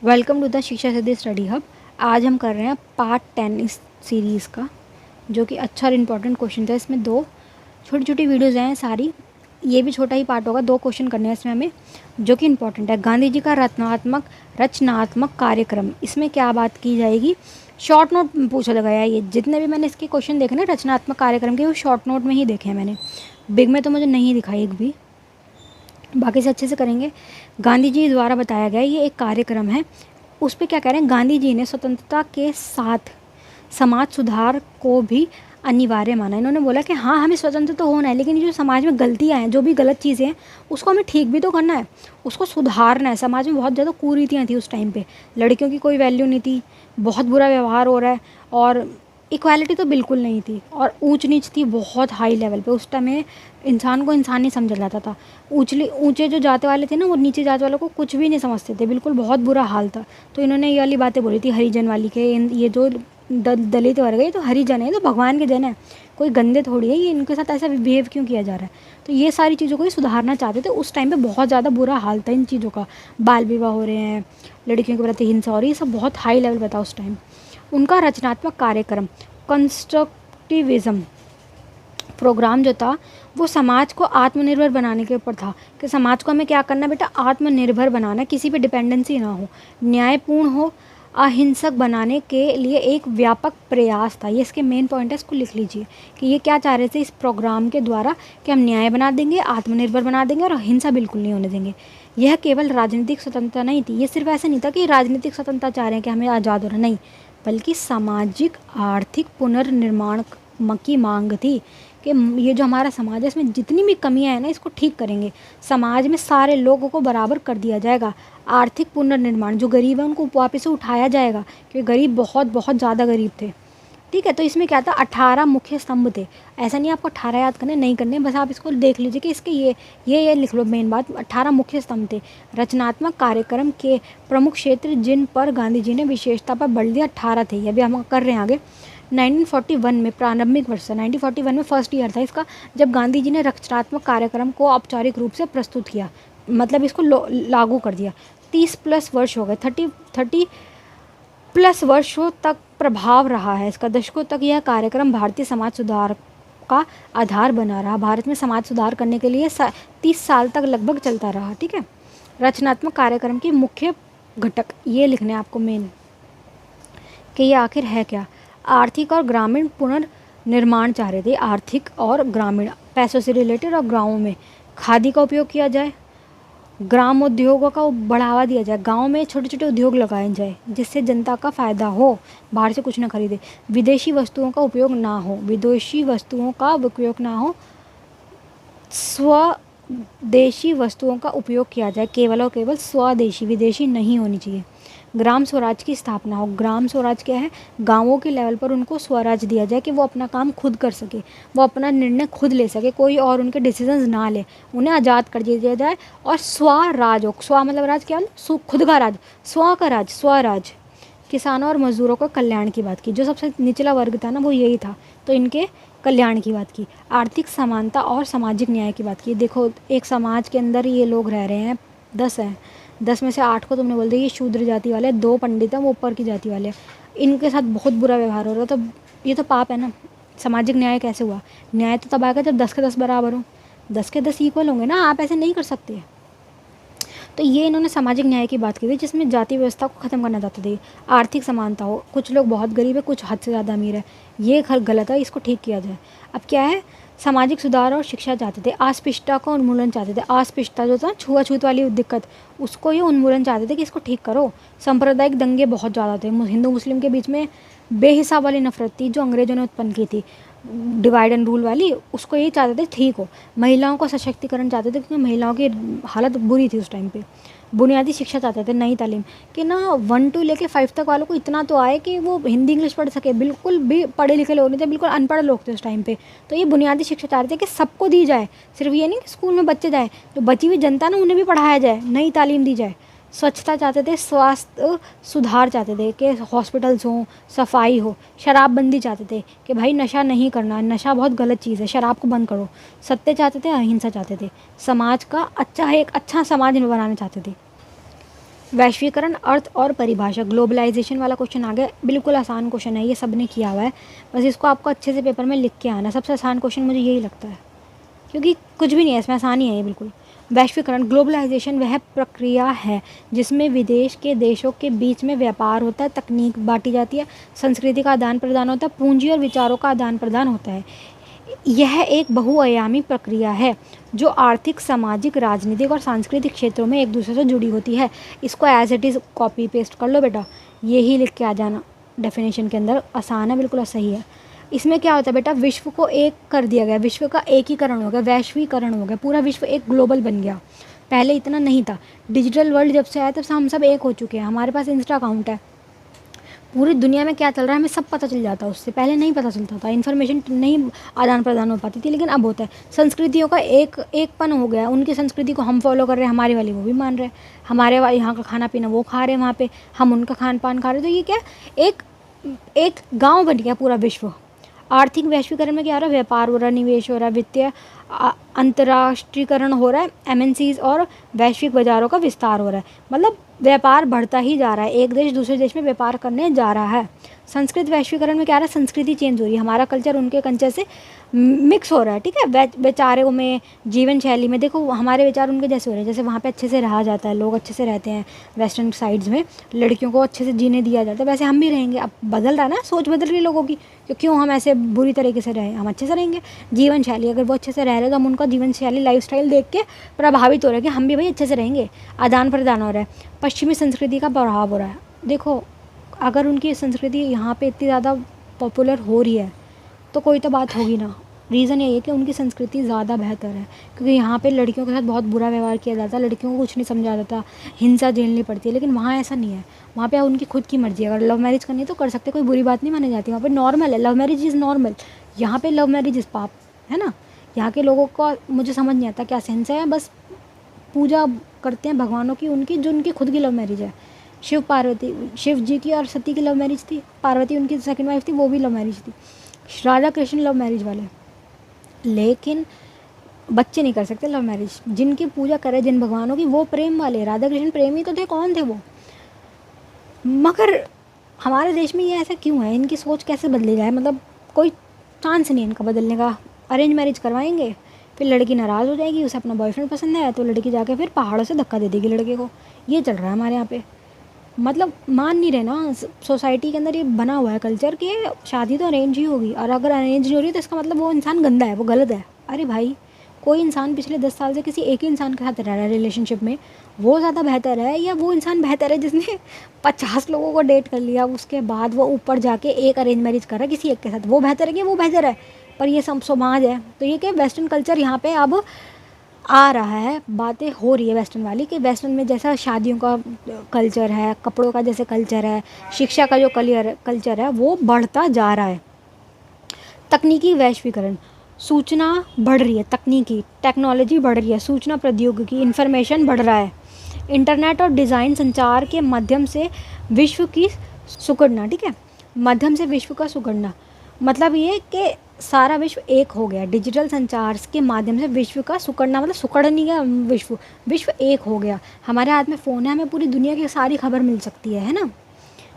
Welcome to the शिक्षा सिद्धि study hub. आज हम कर रहे हैं पार्ट 10 इस सीरीज़ का, जो कि अच्छा और इम्पोर्टेंट क्वेश्चन था। इसमें दो छोटी छोटी वीडियोज़ हैं सारी, ये भी छोटा ही पार्ट होगा। दो क्वेश्चन करने हैं इसमें हमें, जो कि इम्पोर्टेंट है। गांधी जी का रचनात्मक कार्यक्रम, इसमें क्या बात की जाएगी? शॉर्ट नोट पूछा लगाया ये। जितने भी मैंने इसके क्वेश्चन देखे ना रचनात्मक कार्यक्रम के, वो शॉर्ट नोट में ही देखे हैं मैंने। बिग में तो मुझे नहीं दिखाई एक भी, बाकी से अच्छे से करेंगे। गांधी जी द्वारा बताया गया ये एक कार्यक्रम है। उस पर क्या कह रहे हैं? गांधी जी ने स्वतंत्रता के साथ समाज सुधार को भी अनिवार्य माना। इन्होंने बोला कि हाँ, हमें स्वतंत्र तो होना है, लेकिन ये जो समाज में गलतियाँ हैं, जो भी गलत चीज़ें हैं, उसको हमें ठीक भी तो करना है, उसको सुधारना है। समाज में बहुत ज़्यादा कुरीतियाँ थी उस टाइम पे। लड़कियों की कोई वैल्यू नहीं थी, बहुत बुरा व्यवहार हो रहा है, और इक्वालिटी तो बिल्कुल नहीं थी, और ऊंच नीच थी बहुत हाई लेवल पे। उस टाइम में इंसान को इंसान नहीं समझा जाता था। ऊंचे जो जाते वाले थे ना, वो नीचे जाते वालों को कुछ भी नहीं समझते थे, बिल्कुल बहुत बुरा हाल था। तो इन्होंने ये वाली बातें बोली थी हरिजन वाली के, ये जो दलित वर्ग है, ये तो हरिजन है, ये तो भगवान के जन है, कोई गंदे थोड़ी है, ये इनके साथ ऐसा बिहेव क्यों किया जा रहा है? तो ये सारी चीज़ों को ही सुधारना चाहते थे। उस टाइम पे बहुत ज़्यादा बुरा हाल था इन चीज़ों का। बाल विवाह हो रहे हैं, लड़कियों के प्रति हिंसा हो रही है, ये सब बहुत हाई लेवल पे था उस टाइम। उनका रचनात्मक कार्यक्रम, कंस्ट्रक्टिविज्म प्रोग्राम जो था, वो समाज को आत्मनिर्भर बनाने के ऊपर था। कि समाज को हमें क्या करना है बेटा? आत्मनिर्भर बनाना, किसी पे डिपेंडेंसी ना हो, न्यायपूर्ण हो, अहिंसक बनाने के लिए एक व्यापक प्रयास था। ये इसके मेन पॉइंट है, इसको लिख लीजिए कि ये क्या चाह रहे थे इस प्रोग्राम के द्वारा, कि हम न्याय बना देंगे, आत्मनिर्भर बना देंगे, और अहिंसा बिल्कुल नहीं होने देंगे। यह केवल राजनीतिक स्वतंत्रता नहीं थी। ये सिर्फ ऐसा नहीं था कि राजनीतिक स्वतंत्रता चाह रहे हैं कि हमें आज़ाद होना, नहीं, बल्कि सामाजिक आर्थिक पुनर्निर्माण की मांग थी। कि ये जो हमारा समाज है, इसमें जितनी भी कमियां हैं ना, इसको ठीक करेंगे। समाज में सारे लोगों को बराबर कर दिया जाएगा। आर्थिक पुनर्निर्माण, जो गरीब है उनको वापस से उठाया जाएगा, क्योंकि गरीब बहुत बहुत ज़्यादा गरीब थे। ठीक है, तो इसमें क्या था? 18 मुख्य स्तंभ थे। ऐसा नहीं आपको 18 याद करने नहीं करने, बस आप इसको देख लीजिए कि इसके ये लिख लो मेन बात। 18 मुख्य स्तंभ थे। रचनात्मक कार्यक्रम के प्रमुख क्षेत्र जिन पर गांधी जी ने विशेषता पर बल दिया, 18 थे। ये अभी हम कर रहे हैं आगे। 1941 में प्रारंभिक वर्ष था, 1941 में फर्स्ट ईयर था इसका, जब गांधी जी ने रचनात्मक कार्यक्रम को औपचारिक रूप से प्रस्तुत किया, मतलब इसको लागू कर दिया। 30+ वर्ष हो गए, 30+ वर्षों तक प्रभाव रहा है इसका। दशकों तक यह कार्यक्रम भारतीय समाज सुधार का आधार बना रहा। भारत में समाज सुधार करने के लिए 30 साल तक लगभग चलता रहा। ठीक है, रचनात्मक कार्यक्रम के मुख्य घटक ये लिखने हैं आपको मेन, कि ये आखिर है क्या। आर्थिक और ग्रामीण पुनर्निर्माण चाह रहे थे। आर्थिक और ग्रामीण, पैसों से रिलेटेड, और गाँवों में खादी का उपयोग किया जाए, ग्राम उद्योगों का बढ़ावा दिया जाए, गांव में छोटे छोटे उद्योग लगाए जाए जिससे जनता का फ़ायदा हो, बाहर से कुछ ना खरीदे। विदेशी वस्तुओं का उपयोग ना हो, स्वदेशी वस्तुओं का उपयोग किया जाए, केवल और केवल स्वदेशी, विदेशी नहीं होनी चाहिए। ग्राम स्वराज की स्थापना हो। ग्राम स्वराज क्या है? गांवों के लेवल पर उनको स्वराज दिया जाए, कि वो अपना काम खुद कर सके, वो अपना निर्णय खुद ले सके, कोई और उनके डिसीजंस ना ले, उन्हें आज़ाद कर दिया जाए। और स्वराज हो, स्व मतलब राज क्या? खुद का राज, स्व का राज, स्वराज। किसानों और मजदूरों का कल्याण की बात की। जो सबसे निचला वर्ग था ना, वो यही था, तो इनके कल्याण की बात की। आर्थिक समानता और सामाजिक न्याय की बात की। देखो, एक समाज के अंदर ये लोग रह रहे हैं, 10 हैं, 10 में से 8 को तुमने बोल दिया ये शूद्र जाति वाले, 2 पंडित हैं, वो ऊपर की जाति वाले, इनके साथ बहुत बुरा व्यवहार हो रहा है। तो ये तो पाप है ना। सामाजिक न्याय कैसे हुआ? न्याय तो तब आएगा जब 10 के 10 बराबर हो, 10 के 10 इक्वल होंगे ना। आप ऐसे नहीं कर सकते। तो ये इन्होंने सामाजिक न्याय की बात की थी, जिसमें जाति व्यवस्था को ख़त्म करना चाहते थे। आर्थिक समानता हो, कुछ लोग बहुत गरीब है, कुछ हद से ज़्यादा अमीर है, ये गलत है, इसको ठीक किया जाए। अब क्या है? सामाजिक सुधार और शिक्षा चाहते थे। अस्पृश्यता का उन्मूलन चाहते थे। अस्पृश्यता जो था, छुआछूत वाली दिक्कत, उसको ये उन्मूलन चाहते थे कि इसको ठीक करो। सांप्रदायिक दंगे बहुत ज़्यादा थे, हिंदू मुस्लिम के बीच में बेहिसाब वाली नफरत थी जो अंग्रेजों ने उत्पन्न की थी, डिवाइड एंड रूल वाली, उसको ये चाहते थे ठीक हो। महिलाओं का सशक्तिकरण चाहते थे, क्योंकि महिलाओं की हालत बुरी थी उस टाइम पे। बुनियादी शिक्षा चाहते थे, नई तालीम, कि ना 1 to लेके 5 तक वालों को इतना तो आए कि वो हिंदी इंग्लिश पढ़ सके। बिल्कुल भी पढ़े लिखे लोग नहीं थे, बिल्कुल अनपढ़ लोग थे उस टाइम पे। तो ये बुनियादी शिक्षा चाह रहे थे कि सबको दी जाए, सिर्फ ये नहीं कि स्कूल में बच्चे जाए, जो बची हुई जनता ना उन्हें भी पढ़ाया जाए, नई तालीम दी जाए। स्वच्छता चाहते थे, स्वास्थ्य सुधार चाहते थे कि हॉस्पिटल्स हों, सफाई हो। शराबबंदी चाहते थे कि भाई नशा नहीं करना, नशा बहुत गलत चीज़ है, शराब को बंद करो। सत्य चाहते थे, अहिंसा चाहते थे। समाज का एक अच्छा समाज बनाना चाहते थे। वैश्वीकरण, अर्थ और परिभाषा। ग्लोबलाइजेशन वाला क्वेश्चन आ गया, बिल्कुल आसान क्वेश्चन है, ये सब ने किया हुआ है, बस इसको आपको अच्छे से पेपर में लिख के आना। सबसे आसान क्वेश्चन मुझे यही लगता है, क्योंकि कुछ भी नहीं है इसमें, आसान ही है ये बिल्कुल। वैश्वीकरण, ग्लोबलाइजेशन वह प्रक्रिया है जिसमें विदेश के देशों के बीच में व्यापार होता है, तकनीक बांटी जाती है, संस्कृति का आदान प्रदान होता है, पूंजी और विचारों का आदान प्रदान होता है। यह एक बहुआयामी प्रक्रिया है जो आर्थिक, सामाजिक, राजनीतिक और सांस्कृतिक क्षेत्रों में एक दूसरे से जुड़ी होती है। इसको as it is copy paste कर लो बेटा, यही लिख के आ जाना डेफिनेशन के अंदर, आसान है बिल्कुल, सही है। इसमें क्या होता है बेटा, विश्व को एक कर दिया गया, विश्व का एकीकरण हो गया, वैश्वीकरण हो गया, पूरा विश्व एक ग्लोबल बन गया। पहले इतना नहीं था, डिजिटल वर्ल्ड जब से आया तब से हम सब एक हो चुके हैं। हमारे पास इंस्टा अकाउंट है, पूरी दुनिया में क्या चल रहा है हमें सब पता चल जाता है उससे, पहले नहीं पता चलता था, इन्फॉर्मेशन नहीं आदान प्रदान हो पाती थी, लेकिन अब होता है। संस्कृतियों का एकपन हो गया, उनकी संस्कृति को हम फॉलो कर रहे हैं, हमारी वाली वो भी मान रहे हैं, हमारे यहाँ का खाना पीना वो खा रहे हैं, वहाँ पे हम उनका खान पान खा रहे हैं। तो ये क्या, एक गाँव बन गया पूरा विश्व। आर्थिक वैश्वीकरण में क्या हो रहा है, व्यापार हो रहा है, निवेश हो रहा है, वित्तीय अंतर्राष्ट्रीयकरण हो रहा है, एमएनसीज और वैश्विक बाजारों का विस्तार हो रहा है, मतलब व्यापार बढ़ता ही जा रहा है, एक देश दूसरे देश में व्यापार करने जा रहा है। संस्कृत वैश्वीकरण में क्या रहा है, संस्कृति चेंज हो रही है, हमारा कल्चर उनके कल्चर से मिक्स हो रहा है, ठीक है। विचारों में, जीवन शैली में, देखो हमारे विचार उनके जैसे हो रहे हैं, जैसे वहाँ पे अच्छे से रहा जाता है, लोग अच्छे से रहते हैं, वेस्टर्न साइड्स में लड़कियों को अच्छे से जीने दिया जाता है, वैसे हम भी रहेंगे। अब बदल रहा है ना, सोच बदल रही है लोगों की, क्यों हम ऐसे बुरी तरीके से रहे, हम अच्छे से रहेंगे। जीवन शैली, अगर वो अच्छे से रह रहे हैं तो हम उनका जीवन शैली, लाइफस्टाइल देख के प्रभावित हो रहे हैं कि हम भी भाई अच्छे से रहेंगे, आदान प्रदान हो रहा है। पश्चिमी संस्कृति का प्रभाव हो रहा है, देखो अगर उनकी संस्कृति यहाँ पे इतनी ज़्यादा पॉपुलर हो रही है तो कोई तो बात होगी ना। रीज़न यही है कि उनकी संस्कृति ज़्यादा बेहतर है, क्योंकि यहाँ पे लड़कियों के साथ बहुत बुरा व्यवहार किया जाता है, लड़कियों को कुछ नहीं समझा जाता, हिंसा झेलनी पड़ती है। लेकिन वहाँ ऐसा नहीं है, वहाँ पे उनकी खुद की मर्जी है, अगर लव मैरिज करनी है तो कर सकते, कोई बुरी बात नहीं मानी जाती, वहाँ पे नॉर्मल है, लव मैरिज इज़ नॉर्मल। यहाँ पे लव मैरिज इज़ पाप है ना। यहाँ के लोगों का मुझे समझ नहीं आता क्या सेंस है, बस पूजा करते हैं भगवानों की उनकी, जो उनकी खुद की लव मैरिज है। शिव पार्वती, शिव जी की और सती की लव मैरिज थी, पार्वती उनकी सेकंड वाइफ थी, वो भी लव मैरिज थी। राधा कृष्ण लव मैरिज वाले, लेकिन बच्चे नहीं कर सकते लव मैरिज। जिनकी पूजा करे जिन भगवानों की, वो प्रेम वाले, राधा कृष्ण प्रेमी तो थे, कौन थे वो। मगर हमारे देश में ये ऐसा क्यों है, इनकी सोच कैसे बदली जाए, मतलब कोई चांस नहीं इनका बदलने का। अरेंज मैरिज करवाएंगे, फिर लड़की नाराज़ हो जाएगी, उसे अपना बॉयफ्रेंड पसंद है तो लड़की जाके फिर पहाड़ों से धक्का दे देगी लड़के को। ये चल रहा है हमारे यहाँ पे, मतलब मान नहीं रहे ना, सोसाइटी के अंदर ये बना हुआ है कल्चर कि शादी तो अरेंज ही होगी, और अगर अरेंज नहीं हो रही तो इसका मतलब वो इंसान गंदा है, वो गलत है। अरे भाई, कोई इंसान पिछले 10 साल से किसी एक ही इंसान के साथ रह रहा है रिलेशनशिप में, वो ज़्यादा बेहतर है या वो इंसान बेहतर है जिसने 50 लोगों को डेट कर लिया, उसके बाद वो ऊपर जाके एक अरेंज मैरिज कर रहा है किसी एक के साथ, वो बेहतर है कि वो बेहतर है। पर ये सब समाज है, तो ये कि वेस्टर्न कल्चर यहाँ पे अब आ रहा है, बातें हो रही है वेस्टर्न वाली, कि वेस्टर्न में जैसा शादियों का कल्चर है, कपड़ों का जैसे कल्चर है, शिक्षा का जो कल्चर है वो बढ़ता जा रहा है। तकनीकी वैश्वीकरण, सूचना बढ़ रही है, तकनीकी टेक्नोलॉजी बढ़ रही है, सूचना प्रौद्योगिकी, इन्फॉर्मेशन बढ़ रहा है, इंटरनेट और डिज़ाइन संचार के माध्यम से विश्व की सुगड़ना, ठीक है, माध्यम से विश्व का सुगड़ना, मतलब ये कि सारा विश्व एक हो गया, डिजिटल संचार के माध्यम से विश्व का सुकड़ना, मतलब सुकड़ नहीं गया विश्व, विश्व एक हो गया। हमारे हाथ में फ़ोन है, हमें पूरी दुनिया की सारी खबर मिल सकती है ना।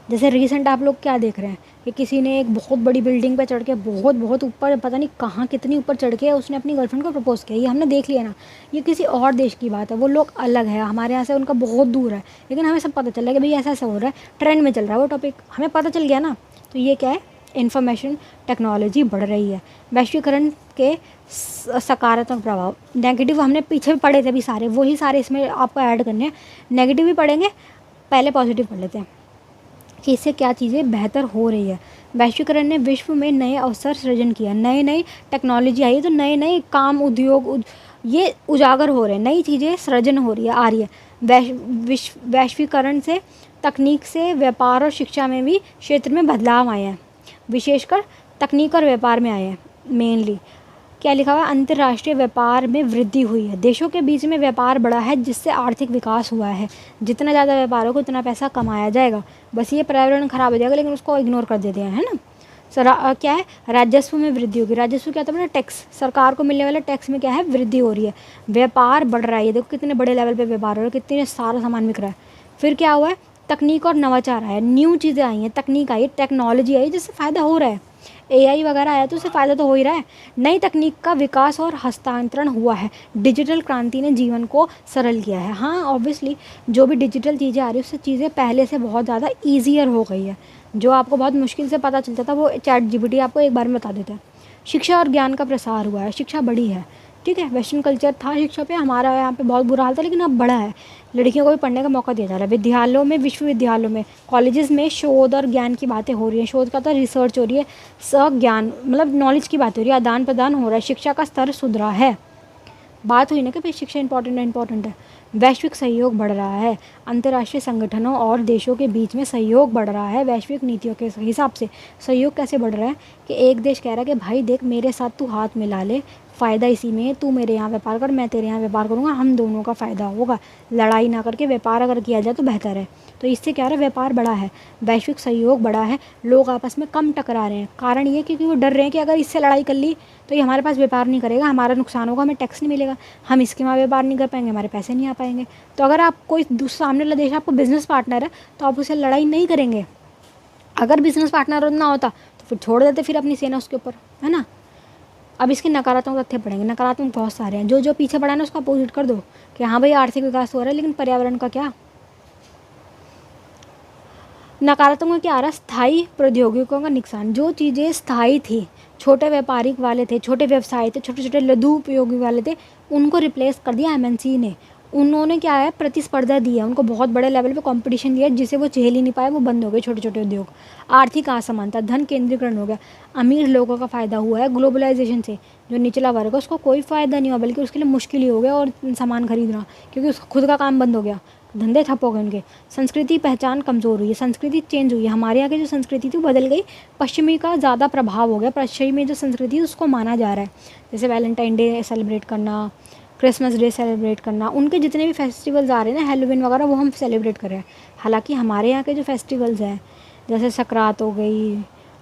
जैसे रिसेंट आप लोग क्या देख रहे हैं कि किसी ने एक बहुत बड़ी बिल्डिंग पे चढ़ के बहुत ऊपर, पता नहीं कहाँ कितनी ऊपर चढ़ के उसने अपनी गर्लफ्रेंड को प्रपोज किया, ये हमने देख लिया ना। ये किसी और देश की बात है, वो लोग अलग है, हमारे यहाँ से उनका बहुत दूर है, लेकिन हमें सब पता चल रहा है कि भाई ऐसा ऐसा हो रहा है, ट्रेंड में चल रहा है वो टॉपिक, हमें पता चल गया ना। तो ये क्या है, इन्फॉर्मेशन टेक्नोलॉजी बढ़ रही है। वैश्वीकरण के सकारात्मक प्रभाव, नेगेटिव हमने पीछे भी पढ़े थे, अभी सारे वही सारे इसमें आपको ऐड करने हैं। नेगेटिव भी पढ़ेंगे, पहले पॉजिटिव पढ़ लेते हैं कि इससे क्या चीज़ें बेहतर हो रही है। वैश्वीकरण ने विश्व में नए अवसर सृजन किया, नई नई टेक्नोलॉजी आई है, तो नए नए काम, उद्योग ये उजागर हो रहे हैं, नई चीज़ें सृजन हो रही है, आ रही है। वैश्वीकरण से तकनीक से व्यापार और शिक्षा में भी क्षेत्र में बदलाव आए हैं, विशेषकर तकनीक और व्यापार में आए हैं। मेनली क्या लिखा हुआ है, अंतर्राष्ट्रीय व्यापार में वृद्धि हुई है, देशों के बीच में व्यापार बढ़ा है जिससे आर्थिक विकास हुआ है। जितना ज़्यादा व्यापार होगा उतना पैसा कमाया जाएगा, बस ये पर्यावरण खराब हो जाएगा, लेकिन उसको इग्नोर कर देते हैं, है ना। क्या है, राजस्व में वृद्धि होगी, राजस्व क्या होता है ना, टैक्स, सरकार को मिलने वाले टैक्स में क्या है, वृद्धि हो रही है। व्यापार बढ़ रहा है, ये देखो कितने बड़े लेवल पे व्यापार हो रहा है, कितने सारा सामान बिक रहा है, फिर क्या हुआ है, तकनीक और नवाचार आया, न्यू चीज़ें आई हैं, तकनीक आई, टेक्नोलॉजी आई, जिससे फ़ायदा हो रहा है। एआई वगैरह आया तो उससे फ़ायदा तो हो ही रहा है। नई तकनीक का विकास और हस्तांतरण हुआ है। डिजिटल क्रांति ने जीवन को सरल किया है। हाँ ऑब्वियसली जो भी डिजिटल चीज़ें आ रही है उससे चीज़ें पहले से बहुत ज़्यादा ईजियर हो गई है। जो आपको बहुत मुश्किल से पता चलता था वो चैट जीपीटी आपको एक बार में बता देता है। शिक्षा और ज्ञान का प्रसार हुआ है, शिक्षा बढ़ी है। ठीक है, वेस्टर्न कल्चर था शिक्षा पे, हमारा यहाँ पे बहुत बुरा हाल था, लेकिन अब बड़ा है। लड़कियों को भी पढ़ने का मौका दिया जा रहा है। विद्यालयों में, विश्वविद्यालयों में, कॉलेजेस में शोध और ज्ञान की बातें हो रही हैं। शोध का तो रिसर्च हो रही है, ज्ञान मतलब नॉलेज की बात हो रही है, आदान प्रदान हो रहा है, शिक्षा का स्तर सुधरा है। बात हुई ना कि भाई शिक्षा इंपॉर्टेंट है। वैश्विक सहयोग बढ़ रहा है, अंतर्राष्ट्रीय संगठनों और देशों के बीच में सहयोग बढ़ रहा है। वैश्विक नीतियों के हिसाब से सहयोग कैसे बढ़ रहा है कि एक देश कह रहा है कि भाई देख मेरे साथ तू हाथ मिला ले, फ़ायदा इसी में है, तू मेरे यहाँ व्यापार कर, मैं तेरे यहाँ व्यापार करूँगा, हम दोनों का फ़ायदा होगा। लड़ाई ना करके व्यापार अगर किया जाए तो बेहतर है। तो इससे क्या रहा है, व्यापार बढ़ा है, वैश्विक सहयोग बढ़ा है, लोग आपस में कम टकरा रहे हैं। कारण ये क्योंकि वो डर रहे हैं कि अगर इससे लड़ाई कर ली तो ये हमारे पास व्यापार नहीं करेगा, हमारा नुकसान होगा, हमें टैक्स नहीं मिलेगा, हम इसके वहाँ व्यापार नहीं कर पाएंगे, हमारे पैसे नहीं आ पाएंगे। तो अगर आप कोई सामने वाला देश आपको बिजनेस पार्टनर है तो आप उसे लड़ाई नहीं करेंगे। अगर बिजनेस पार्टनर ना होता तो फिर छोड़ देते फिर अपनी सेना उसके ऊपर, है ना। अब इसके नकारात्मक तथ्य पड़ेंगे, नकारात्मक बहुत सारे हैं। जो पीछे पड़ा है ना उसका अपोजिट कर दो कि हाँ भाई आर्थिक विकास हो रहा है, लेकिन पर्यावरण का क्या। नकारात्मक में क्या आ रहा है, स्थायी प्रौद्योगिकियों का नुकसान। जो चीज़ें स्थायी थी, छोटे व्यापारिक वाले थे, छोटे व्यवसाय थे, छोटे छोटे लघु उपयोगी वाले थे, उनको रिप्लेस कर दिया एमएनसी ने। उन्होंने क्या है, प्रतिस्पर्धा दी है, उनको बहुत बड़े लेवल पे कंपटीशन दिया जिसे वो झेल ही नहीं पाए, वो बंद हो गए छोटे छोटे उद्योग। आर्थिक असमानता, धन केंद्रीकरण हो गया, अमीर लोगों का फ़ायदा हुआ है ग्लोबलाइजेशन से। जो निचला वर्ग है उसको कोई फ़ायदा नहीं हुआ, बल्कि उसके लिए मुश्किल ही हो गया और सामान खरीदना, क्योंकि उसका खुद का काम बंद हो गया, धंधे ठप हो गए उनके। संस्कृति पहचान कमज़ोर हुई है, संस्कृति चेंज हुई है। हमारे यहाँ की जो संस्कृति थी वो बदल गई, पश्चिमी का ज़्यादा प्रभाव हो गया, पश्चिमी जो संस्कृति है उसको माना जा रहा है। जैसे वैलेंटाइन डे सेलिब्रेट करना, क्रिसमस डे सेलिब्रेट करना, उनके जितने भी फेस्टिवल्स आ रहे हैं ना, हैलोवीन वगैरह, वो हम सेलिब्रेट कर रहे हैं। हालांकि हमारे यहाँ के जो फेस्टिवल्स हैं जैसे सकरात हो गई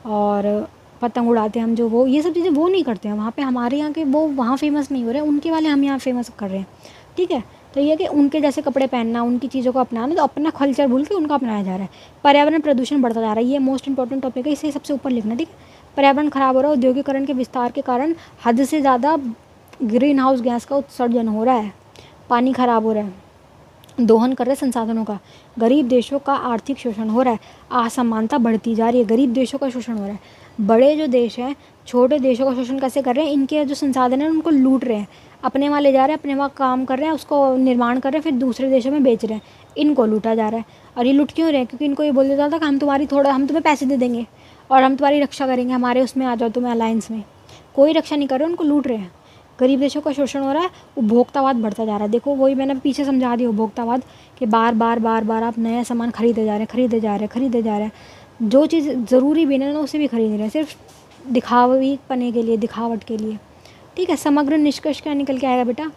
और पतंग उड़ाते हैं हम, जो वो ये सब चीज़ें वो नहीं करते हैं वहाँ पे। हमारे यहाँ के वो वहाँ फेमस नहीं हो रहे हैं, उनके वाले हम यहाँ फेमस कर रहे हैं। ठीक है, तो ये कि उनके जैसे कपड़े पहनना, उनकी चीज़ों को अपनाना, तो अपना कल्चर भूल के उनका अपनाया जा रहा है। पर्यावरण प्रदूषण बढ़ता जा रहा है, ये मोस्ट इंपॉर्टेंट टॉपिक है, इसे सबसे ऊपर लिखना। ठीक है, पर्यावरण खराब हो रहा है, औद्योगिकरण के विस्तार के कारण हद से ज़्यादा ग्रीन हाउस गैस का उत्सर्जन हो रहा है, पानी खराब हो रहा है, दोहन कर रहे संसाधनों का, गरीब देशों का आर्थिक शोषण हो रहा है, असमानता बढ़ती जा रही है, गरीब देशों का शोषण हो रहा है। बड़े जो देश हैं छोटे देशों का शोषण कैसे कर रहे हैं, इनके जो संसाधन हैं उनको लूट रहे हैं, अपने वहाँ ले जा रहे हैं, अपने वहाँ काम कर रहे हैं, उसको निर्माण कर रहे हैं, फिर दूसरे देशों में बेच रहे हैं, इनको लूटा जा रहा है। और ये लूट क्यों रहे हैं, क्योंकि इनको ये बोल दिया जाता है कि हम तुम्हें पैसे दे देंगे और हम तुम्हारी रक्षा करेंगे, हमारे उसमें आ जाओ, तुम्हें अलायंस में। कोई रक्षा नहीं कर रहे, उनको लूट रहे हैं। गरीब देशों का शोषण हो रहा है, उपभोक्तावाद बढ़ता जा रहा है। देखो वही मैंने पीछे समझा दिया, उपभोक्तावाद कि बार बार आप नया सामान खरीदे जा रहे हैं। जो चीज़ ज़रूरी भी नहीं ना उसे भी खरीद रहे हैं, सिर्फ दिखावी पने के लिए, दिखावट के लिए। ठीक है, समग्र निष्कर्ष क्या निकल के आएगा बेटा,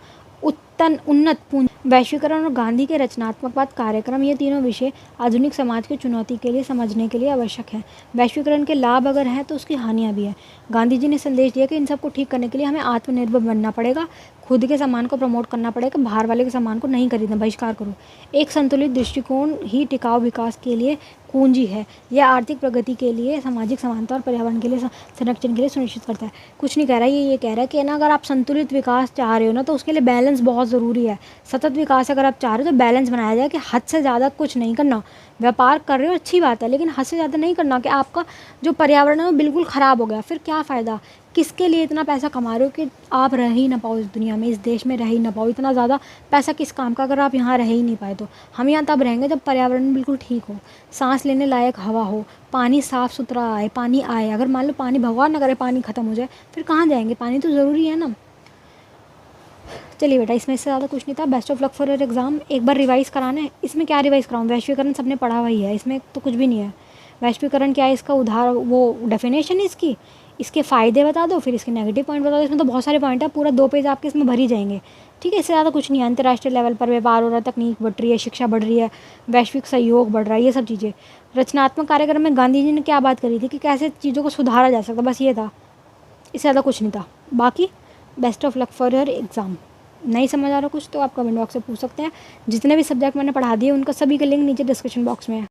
उन्नत पूंजी, वैश्वीकरण और गांधी के रचनात्मकवाद कार्यक्रम, ये तीनों विषय आधुनिक समाज की चुनौती के लिए समझने के लिए आवश्यक है। वैश्वीकरण के लाभ अगर हैं तो उसकी हानियाँ भी हैं। गांधी जी ने संदेश दिया कि इन सबको ठीक करने के लिए हमें आत्मनिर्भर बनना पड़ेगा, खुद के सामान को प्रमोट करना पड़ेगा, बाहर वाले के सामान को नहीं खरीदना, बहिष्कार करो। एक संतुलित दृष्टिकोण ही टिकाऊ विकास के लिए कुंजी है। यह आर्थिक प्रगति के लिए, सामाजिक समानता और पर्यावरण के लिए, संरक्षण के लिए सुनिश्चित करता है। कुछ नहीं कह रहा, ये कह रहा है कि ना अगर आप संतुलित विकास चाह रहे हो ना तो उसके लिए बैलेंस बहुत ज़रूरी है। सतत विकास अगर आप चाह रहे हो तो बैलेंस बनाया जाए कि हद से ज़्यादा कुछ नहीं करना। व्यापार कर रहे हो अच्छी बात है, लेकिन हद से ज़्यादा नहीं करना कि आपका जो पर्यावरण है वो बिल्कुल ख़राब हो गया, फिर क्या फ़ायदा। किसके लिए इतना पैसा कमा रहे हो कि आप रह ही ना पाओ इस दुनिया में, इस देश में रह ही ना पाओ। इतना ज़्यादा पैसा किस काम का अगर आप यहाँ रह ही नहीं पाए तो। हम यहाँ तब रहेंगे जब पर्यावरण बिल्कुल ठीक हो, सांस लेने लायक हवा हो, पानी साफ़ सुथरा आए, पानी आए। अगर मान लो पानी, भगवान ना करे पानी ख़त्म हो जाए, फिर कहाँ जाएंगे, पानी तो ज़रूरी है ना। चलिए बेटा, इसमें इससे ज़्यादा कुछ नहीं था। Best of luck for your exam. एक बार रिवाइज़ कराना है, इसमें क्या रिवाइज़ कराऊँ, वैश्वीकरण सबने पढ़ा हुआ ही है, इसमें तो कुछ भी नहीं है। वैश्वीकरण क्या है, इसका वो डेफिनेशन है इसकी, इसके फ़ायदे बता दो, फिर इसके नेगेटिव पॉइंट बता दो। इसमें तो बहुत सारे पॉइंट है, पूरा 2 पेज आपके इसमें भर ही जाएंगे। ठीक है, इससे ज़्यादा कुछ नहीं है। अंतर्राष्ट्रीय लेवल पर व्यापार हो रहा है, तकनीक बढ़ रही है, शिक्षा बढ़ रही है, वैश्विक सहयोग बढ़ रहा है, ये सब चीज़ें। रचनात्मक कार्यक्रम में गांधी जी ने क्या बात करी थी कि कैसे चीज़ों को सुधारा जा सकता, बस ये था, इससे ज़्यादा कुछ नहीं था। बाकी best of luck for your exam. नहीं समझ आ रहा कुछ तो आप कमेंट बॉक्स में पूछ सकते हैं। जितने भी सब्जेक्ट मैंने पढ़ा दिए उनका सभी का लिंक नीचे डिस्क्रिप्शन बॉक्स में है।